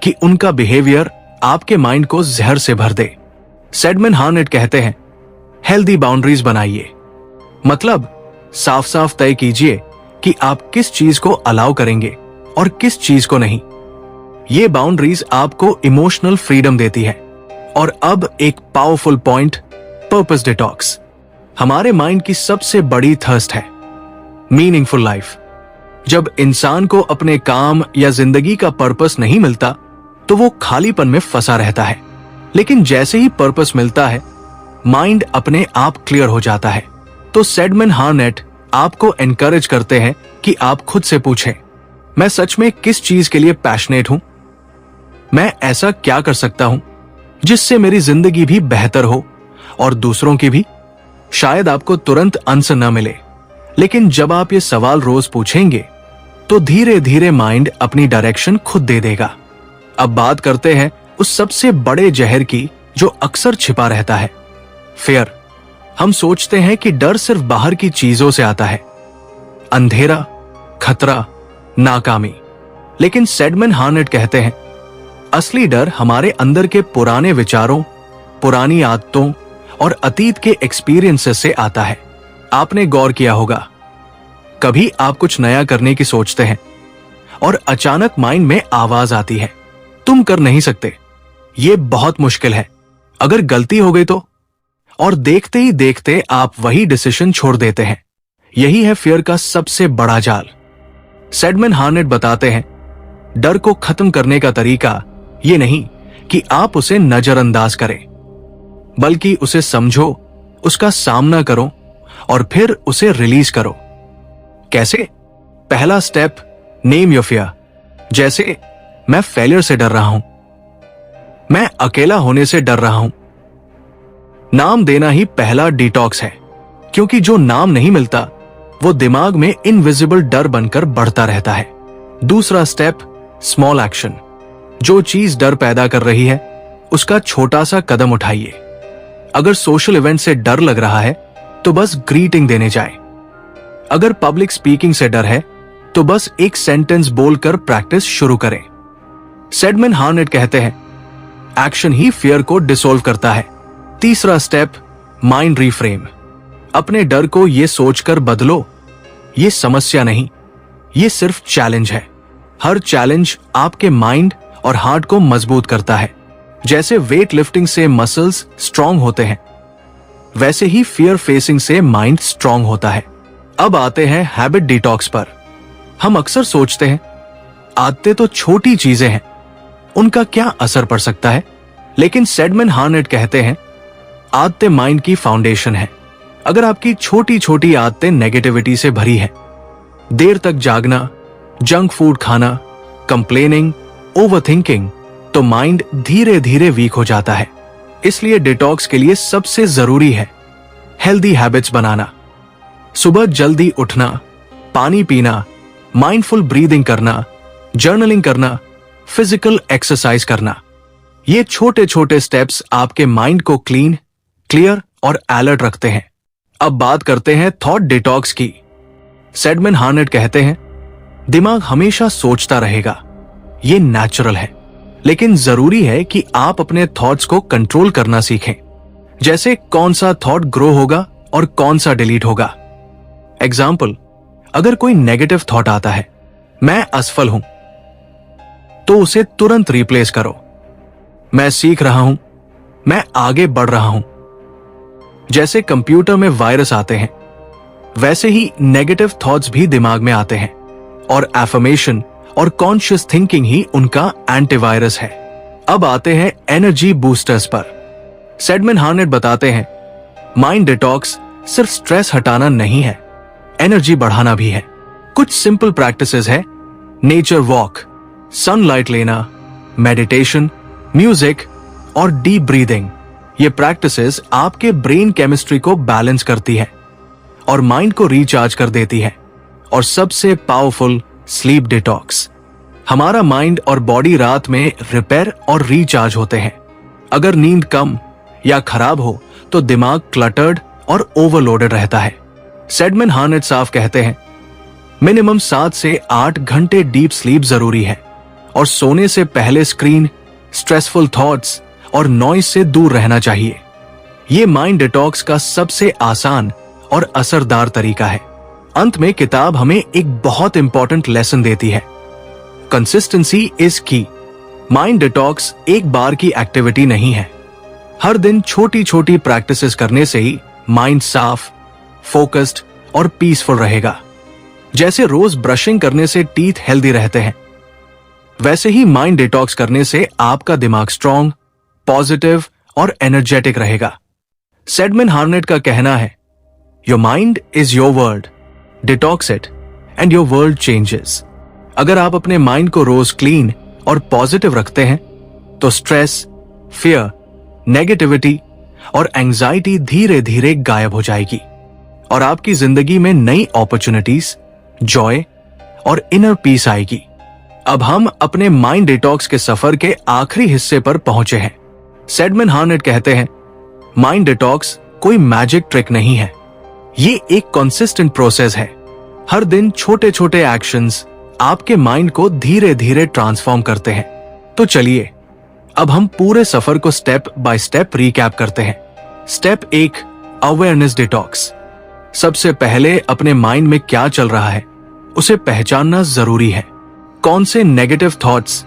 A: कि उनका बिहेवियर आपके माइंड को जहर से भर दे। सेडमैन हार्नेट कहते हैं, हेल्दी बाउंड्रीज बनाइए। मतलब साफ साफ तय कीजिए कि आप किस चीज को अलाउ करेंगे और किस चीज को नहीं। ये बाउंड्रीज आपको इमोशनल फ्रीडम देती है। और अब एक पावरफुल पॉइंट, पर्पस डिटॉक्स। हमारे माइंड की सबसे बड़ी थर्स्ट है मीनिंगफुल लाइफ। जब इंसान को अपने काम या जिंदगी का पर्पस नहीं मिलता तो वो खालीपन में फंसा रहता है। लेकिन जैसे ही पर्पस मिलता है, माइंड अपने आप क्लियर हो जाता है। तो सेडमैन हार्नेट आपको एनकरेज करते हैं कि आप खुद से पूछें, मैं सच में किस चीज के लिए पैशनेट हूं? मैं ऐसा क्या कर सकता हूं जिससे मेरी जिंदगी भी बेहतर हो और दूसरों की भी? शायद आपको तुरंत आंसर न मिले, लेकिन जब आप ये सवाल रोज पूछेंगे तो धीरे धीरे माइंड अपनी डायरेक्शन खुद दे देगा। अब बात करते हैं उस सबसे बड़े जहर की जो अक्सर छिपा रहता है, फियर। हम सोचते हैं कि डर सिर्फ बाहर की चीजों से आता है, अंधेरा, खतरा, नाकामी। लेकिन सेडमैन हार्नेट कहते हैं, असली डर हमारे अंदर के पुराने विचारों, पुरानी आदतों और अतीत के एक्सपीरियंसेस से आता है। आपने गौर किया होगा, कभी आप कुछ नया करने की सोचते हैं और अचानक माइंड में आवाज आती है, तुम कर नहीं सकते, ये बहुत मुश्किल है, अगर गलती हो गई तो? और देखते ही देखते आप वही डिसीजन छोड़ देते हैं। यही है फियर का सबसे बड़ा जाल। सेडमैन हार्नेट बताते हैं, डर को खत्म करने का तरीका ये नहीं कि आप उसे नजरअंदाज करें, बल्कि उसे समझो, उसका सामना करो और फिर उसे रिलीज करो। कैसे? पहला स्टेप, नेम योर फियर। जैसे मैं फेलियर से डर रहा हूं, मैं अकेला होने से डर रहा हूं। नाम देना ही पहला डिटॉक्स है, क्योंकि जो नाम नहीं मिलता वो दिमाग में इनविजिबल डर बनकर बढ़ता रहता है। दूसरा स्टेप, स्मॉल एक्शन। जो चीज डर पैदा कर रही है उसका छोटा सा कदम उठाइए। अगर सोशल इवेंट से डर लग रहा है तो बस ग्रीटिंग देने जाए। अगर पब्लिक स्पीकिंग से डर है तो बस एक सेंटेंस बोलकर प्रैक्टिस शुरू करें। सेडमैन हार्नेट कहते हैं, एक्शन ही फियर को डिसॉल्व करता है। तीसरा स्टेप, माइंड रिफ्रेम। अपने डर को यह सोचकर बदलो, ये समस्या नहीं, ये सिर्फ चैलेंज है। हर चैलेंज आपके माइंड और हार्ट को मजबूत करता है। जैसे वेट लिफ्टिंग से मसल्स स्ट्रांग होते हैं, वैसे ही फियर फेसिंग से माइंड स्ट्रांग होता है। अब आते हैं हैबिट डिटॉक्स पर। हम अक्सर सोचते हैं, आदतें तो छोटी चीजें हैं, उनका क्या असर पड़ सकता है? लेकिन सेडमैन हार्नेट कहते हैं, आदतें माइंड की फाउंडेशन है। अगर आपकी छोटी छोटी आदतें नेगेटिविटी से भरी है, देर तक जागना, जंक फूड खाना, कंप्लेनिंग, ओवरथिंकिंग, तो माइंड धीरे धीरे वीक हो जाता है। इसलिए डिटॉक्स के लिए सबसे जरूरी है हेल्दी हैबिट्स बनाना। सुबह जल्दी उठना, पानी पीना, माइंडफुल ब्रीदिंग करना, जर्नलिंग करना, फिजिकल एक्सरसाइज करना। ये छोटे छोटे स्टेप्स आपके माइंड को क्लीन, क्लियर और अलर्ट रखते हैं। अब बात करते हैं थॉट डिटॉक्स की। सेडमैन हार्नेट कहते हैं, दिमाग हमेशा सोचता रहेगा, ये नेचुरल है, लेकिन जरूरी है कि आप अपने थॉट्स को कंट्रोल करना सीखें। जैसे कौन सा थॉट ग्रो होगा और कौन सा डिलीट होगा। एग्जाम्पल, अगर कोई नेगेटिव थॉट आता है, मैं असफल हूं, तो उसे तुरंत रिप्लेस करो, मैं सीख रहा हूं, मैं आगे बढ़ रहा हूं। जैसे कंप्यूटर में वायरस आते हैं, वैसे ही नेगेटिव थॉट्स भी दिमाग में आते हैं, और एफर्मेशन और कॉन्शियस थिंकिंग ही उनका एंटीवायरस है। अब आते हैं एनर्जी बूस्टर्स पर। सेडमैन हार्नेट बताते हैं, माइंड डिटॉक्स सिर्फ स्ट्रेस हटाना नहीं है, एनर्जी बढ़ाना भी है। कुछ सिंपल प्रैक्टिसेस है, नेचर वॉक, सनलाइट लेना, मेडिटेशन, म्यूजिक और डीप ब्रीदिंग। ये प्रैक्टिसेस आपके ब्रेन केमिस्ट्री को बैलेंस करती है और माइंड को रिचार्ज कर देती है। और सबसे पावरफुल, स्लीप डिटॉक्स। हमारा माइंड और बॉडी रात में रिपेयर और रिचार्ज होते हैं। अगर नींद कम या खराब हो तो दिमाग क्लटर्ड और ओवरलोडेड रहता है। सेडमैन हार्नेट साफ कहते हैं, मिनिमम 7 से 8 घंटे डीप स्लीप जरूरी है और सोने से पहले स्क्रीन, स्ट्रेसफुल थॉट्स और नॉइज से दूर रहना चाहिए। ये माइंड डिटॉक्स का सबसे आसान और असरदार तरीका है। अंत में किताब हमें एक बहुत इंपॉर्टेंट लेसन देती है। कंसिस्टेंसी इज की। माइंड डिटॉक्स एक बार की एक्टिविटी नहीं है। हर दिन छोटी छोटी प्रैक्टिसेस करने से ही माइंड साफ, फोकस्ड और पीसफुल रहेगा। जैसे रोज ब्रशिंग करने से टीथ हेल्दी रहते हैं, वैसे ही माइंड डिटॉक्स करने से आपका दिमाग स्ट्रांग, पॉजिटिव और एनर्जेटिक रहेगा। सेडमन हार्नेट का कहना है, your mind is your world, detox it and your world changes. अगर आप अपने माइंड को रोज क्लीन और पॉजिटिव रखते हैं तो स्ट्रेस, फियर, नेगेटिविटी और एंजाइटी धीरे धीरे गायब हो जाएगी और आपकी जिंदगी में नई अपॉर्चुनिटीज, जॉय और इनर पीस आएगी। अब हम अपने माइंड डिटॉक्स के सफर के आखिरी हिस्से पर पहुंचे हैं। सेडमन हार्नेट कहते हैं, माइंड डिटॉक्स कोई मैजिक ट्रिक नहीं है, ये एक कंसिस्टेंट प्रोसेस है। हर दिन छोटे छोटे एक्शंस आपके माइंड को धीरे धीरे ट्रांसफॉर्म करते हैं। तो चलिए अब हम पूरे सफर को स्टेप बाय स्टेप रिकैप करते हैं। Step 1, awareness detox. सबसे पहले अपने माइंड में क्या चल रहा है उसे पहचानना जरूरी है। कौन से नेगेटिव थॉट्स,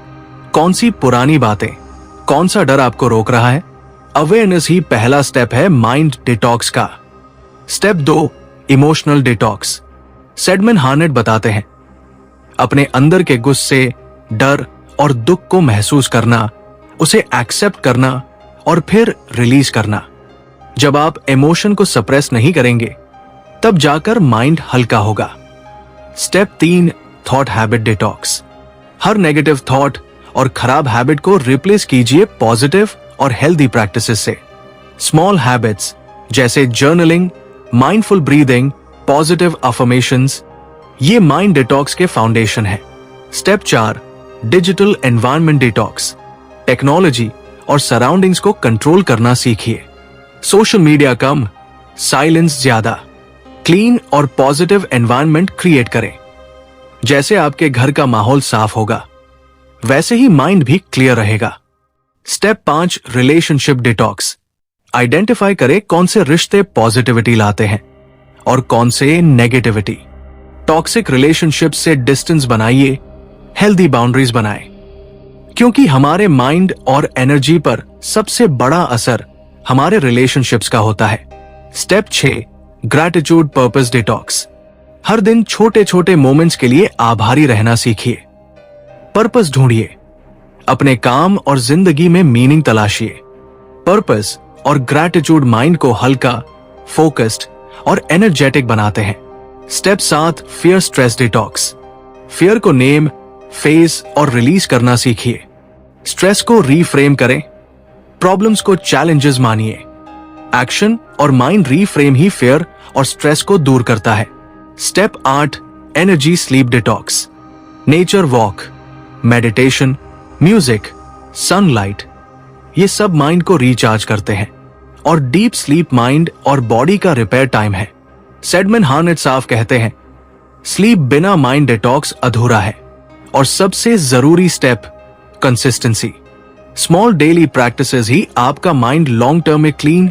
A: कौन सी पुरानी बातें, कौन सा डर आपको रोक रहा है। अवेयरनेस ही पहला स्टेप है माइंड डिटॉक्स का। Step 2, emotional detox. Sedman Harnett बताते हैं, अपने अंदर के गुस्से, डर और दुख को महसूस करना, उसे एक्सेप्ट करना और फिर रिलीज करना। जब आप इमोशन को सप्रेस नहीं करेंगे तब जाकर माइंड हल्का होगा। Step 3, thought habit detox. हर नेगेटिव थॉट और खराब हैबिट को रिप्लेस कीजिए पॉजिटिव और हेल्दी प्रैक्टिसेस से। स्मॉल हैबिट्स जैसे journaling, mindful breathing, positive affirmations, ये माइंड डिटॉक्स के फाउंडेशन है। Step 4, digital environment detox. Technology और सराउंडिंग्स को कंट्रोल करना सीखिए। सोशल मीडिया कम, साइलेंस ज्यादा। क्लीन और पॉजिटिव एनवायरनमेंट क्रिएट करें। जैसे आपके घर का माहौल साफ होगा वैसे ही माइंड भी क्लियर रहेगा। Step 5, relationship detox. आइडेंटिफाई करें कौन से रिश्ते पॉजिटिविटी लाते हैं और कौन से नेगेटिविटी। टॉक्सिक रिलेशनशिप से डिस्टेंस बनाइए, हेल्दी बाउंड्रीज बनाएं, क्योंकि हमारे माइंड और एनर्जी पर सबसे बड़ा असर हमारे रिलेशनशिप्स का होता है। Step 6, gratitude purpose detox. हर दिन छोटे छोटे मोमेंट्स के लिए आभारी रहना सीखिए। पर्पस ढूंढिए, अपने काम और जिंदगी में मीनिंग तलाशिए। पर्पस और ग्रैटिट्यूड माइंड को हल्का, फोकस्ड और एनर्जेटिक बनाते हैं। Step 7, fear stress detox. Fear को नेम, फेस और रिलीज करना सीखिए। स्ट्रेस को रीफ्रेम करें, प्रॉब्लम्स को चैलेंजेस मानिए। एक्शन और माइंड रीफ्रेम ही फियर और स्ट्रेस को दूर करता है। Step 8, energy sleep detox. Nature walk, meditation, music, sunlight, ये सब माइंड को रिचार्ज करते हैं और डीप स्लीप माइंड और बॉडी का रिपेयर टाइम है। सेडमन हार्नेट साफ कहते हैं, स्लीप बिना माइंड डिटॉक्स अधूरा है। और सबसे जरूरी step, consistency. Small daily practices ही आपका माइंड लॉन्ग टर्म में क्लीन,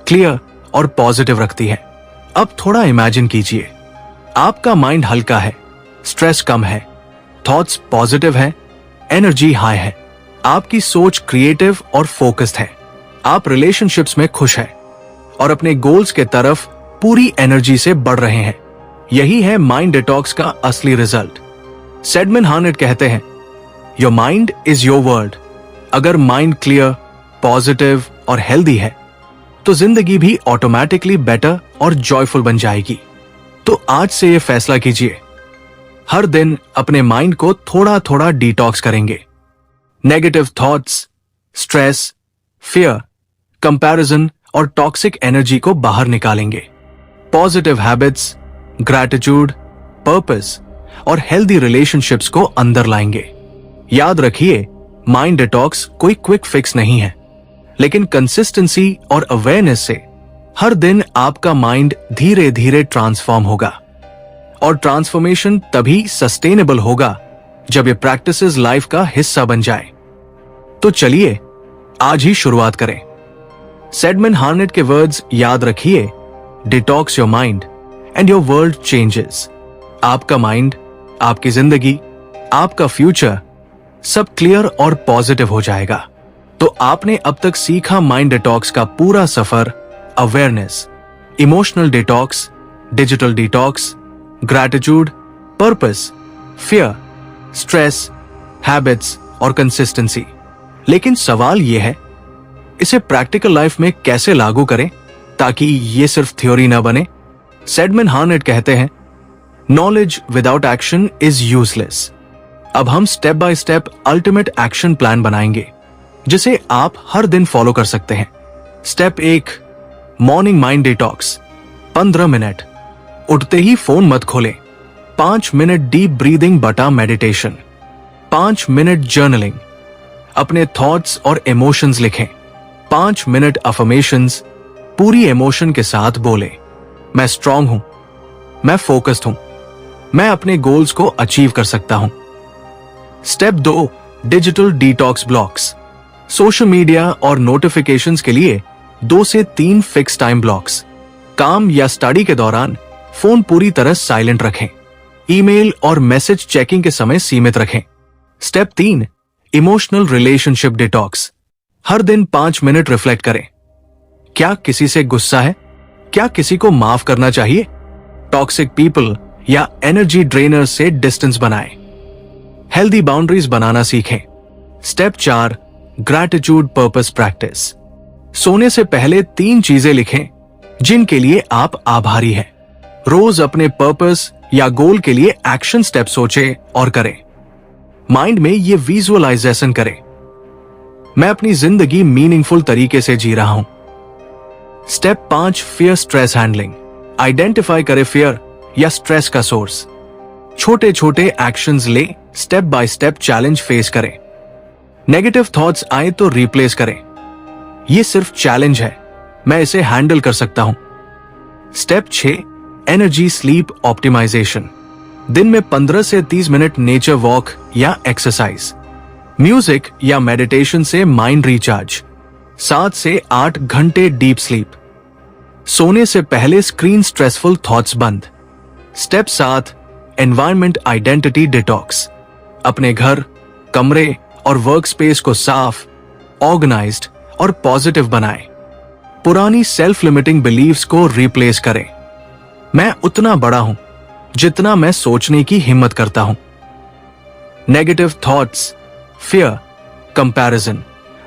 A: क्लियर और पॉजिटिव रखती है। अब थोड़ा इमेजिन कीजिए, आपका माइंड हल्का है, स्ट्रेस कम है, थॉट्स पॉजिटिव है, एनर्जी हाई है, आपकी सोच क्रिएटिव और फोकस्ड है, आप रिलेशनशिप्स में खुश हैं और अपने गोल्स के तरफ पूरी एनर्जी से बढ़ रहे हैं। यही है माइंड डिटॉक्स का असली रिजल्ट। सेडमन हार्नेट कहते हैं, your mind is your world. अगर माइंड क्लियर, पॉजिटिव और हेल्दी है तो जिंदगी भी ऑटोमेटिकली बेटर और जॉयफुल बन जाएगी। तो आज से ये फैसला कीजिए, हर दिन अपने माइंड को थोड़ा थोड़ा डिटॉक्स करेंगे। Negative thoughts, stress, fear, comparison और टॉक्सिक एनर्जी को बाहर निकालेंगे। पॉजिटिव हैबिट्स, ग्रैटिट्यूड, पर्पस और हेल्दी रिलेशनशिप्स को अंदर लाएंगे। याद रखिए, माइंड डिटॉक्स कोई क्विक फिक्स नहीं है, लेकिन कंसिस्टेंसी और अवेयरनेस से हर दिन आपका माइंड धीरे धीरे ट्रांसफॉर्म होगा और ट्रांसफॉर्मेशन तभी सस्टेनेबल होगा जब ये प्रैक्टिसेस लाइफ का हिस्सा बन जाए। तो चलिए आज ही शुरुआत करें। सेडमन हार्नेट के वर्ड्स याद रखिए, detox your mind and your world changes. आपका माइंड, आपकी जिंदगी, आपका फ्यूचर सब क्लियर और पॉजिटिव हो जाएगा। तो आपने अब तक सीखा माइंड डिटॉक्स का पूरा सफर, awareness, emotional detox, digital detox, gratitude, purpose, fear, stress, habits और कंसिस्टेंसी। लेकिन सवाल यह है, इसे प्रैक्टिकल लाइफ में कैसे लागू करें ताकि ये सिर्फ थ्योरी ना बने। सेडमन हार्नेट कहते हैं, knowledge without action is useless. अब हम step by step ultimate action plan बनाएंगे जिसे आप हर दिन फॉलो कर सकते हैं। Step 1, morning mind detox. 15 minute, उठते ही फोन मत खोलें। 5 मिनट डीप ब्रीदिंग बटा मेडिटेशन। 5 मिनट जर्नलिंग, अपने थॉट्स और इमोशंस लिखें। 5 मिनट अफर्मेशंस, पूरी इमोशन के साथ बोले, मैं स्ट्रांग हूं, मैं फोकस्ड हूं, मैं अपने गोल्स को अचीव कर सकता हूं। Step 2, digital detox blocks. Social media और नोटिफिकेशंस के लिए 2 से 3 फिक्स टाइम ब्लॉक्स। काम या स्टडी के दौरान फोन पूरी तरह साइलेंट रखें। ईमेल और मैसेज चेकिंग के समय सीमित रखें। Step 3, emotional relationship detox. हर दिन 5 मिनट रिफ्लेक्ट करें। क्या किसी से गुस्सा है? क्या किसी को माफ करना चाहिए? टॉक्सिक पीपल या एनर्जी ड्रेनर से डिस्टेंस बनाएं। हेल्दी बाउंड्रीज बनाना सीखें। Step 4, gratitude purpose practice. सोने से पहले 3 चीजें लिखें जिनके लिए आप आभारी हैं। रोज अपने पर्पस या गोल के लिए एक्शन स्टेप सोचें और करें। माइंड में ये विजुअलाइजेशन करें, मैं अपनी जिंदगी मीनिंगफुल तरीके से जी रहा हूं। Step 5, fear stress handling. Identify करें फियर या स्ट्रेस का सोर्स। छोटे छोटे एक्शंस ले, step by step challenge face करें। नेगेटिव थॉट्स आए तो रिप्लेस करें, ये सिर्फ चैलेंज है, मैं इसे हैंडल कर सकता हूं। Step 6, energy sleep optimisation. दिन में 15 से 30 मिनट नेचर वॉक या एक्सरसाइज, म्यूजिक या मेडिटेशन से माइंड रिचार्ज। 7 से 8 घंटे डीप स्लीप। सोने से पहले स्क्रीन स्ट्रेसफुल थॉट्स बंद। Step 7, environment identity detox. अपने घर, कमरे और वर्क स्पेस को साफ, ऑर्गेनाइज्ड और पॉजिटिव बनाएं। पुरानी सेल्फ लिमिटिंग बिलीव्स को रिप्लेस करें। मैं उतना बड़ा हूं जितना मैं सोचने की हिम्मत करता हूं। Negative thoughts, fear, comparison,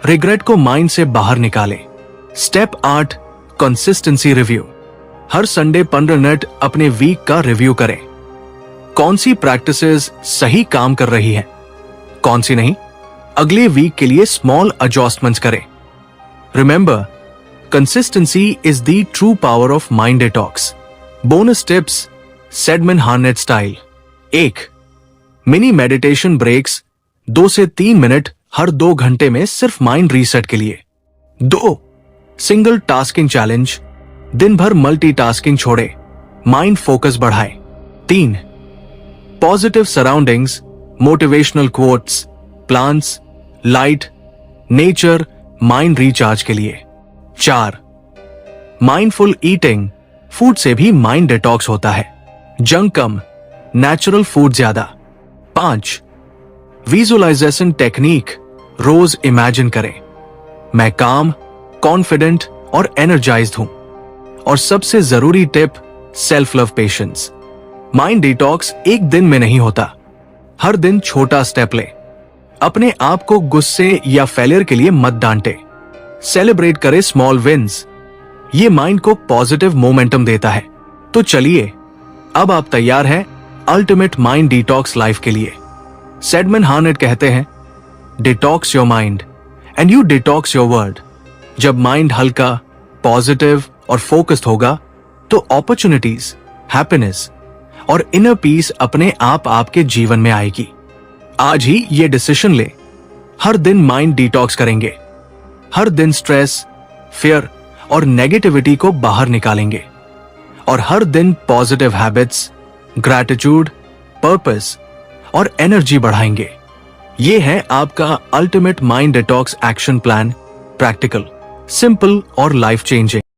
A: regret को माइंड से बाहर निकालें। Step 8, consistency review. हर संडे 15 मिनट अपने वीक का रिव्यू करें। कौन सी प्रैक्टिसेस सही काम कर रही हैं, कौन सी नहीं। अगले वीक के लिए स्मॉल एडजस्टमेंट्स करें। Remember, consistency is the true power of mind detox. Bonus tips, Sedman Harnett style. 1, mini meditation breaks 2 से 3 मिनट हर 2 घंटे में, सिर्फ माइंड रीसेट के लिए। 2, सिंगल टास्किंग चैलेंज, दिन भर मल्टीटास्किंग छोड़े, माइंड फोकस बढ़ाए। 3, positive surroundings, motivational quotes, plants, light, nature, mind recharge के लिए। 4, माइंडफुल ईटिंग, फूड से भी माइंड डिटॉक्स होता है, जंक कम, नेचुरल फूड ज्यादा। 5, विजुअलाइजेशन टेक्निक, रोज इमेजिन करें, मैं काम, कॉन्फिडेंट और एनर्जाइज्ड हूं। और सबसे जरूरी tip, self love patience. Mind detox एक दिन में नहीं होता, हर दिन छोटा स्टेप ले। अपने आप को गुस्से या फेलियर के लिए मत डांटे, सेलिब्रेट करें स्मॉल विंस, ये माइंड को पॉजिटिव मोमेंटम देता है। तो चलिए, अब आप तैयार हैं अल्टीमेट माइंड डिटॉक्स लाइफ के लिए। सेडमन हार्नेट कहते हैं, detox your mind and you detox your world. जब माइंड हल्का, पॉजिटिव और फोकस्ड होगा तो अपॉर्चुनिटीज, हैप्पीनेस और इनर पीस अपने आप आपके जीवन में आएगी। आज ही ये डिसीजन ले, हर दिन माइंड डिटॉक्स करेंगे, हर दिन स्ट्रेस, फियर और नेगेटिविटी को बाहर निकालेंगे और हर दिन पॉजिटिव हैबिट्स, ग्रैटिट्यूड, पर्पस और एनर्जी बढ़ाएंगे। ये है आपका ultimate mind detox action plan, practical, simple और लाइफ चेंजिंग।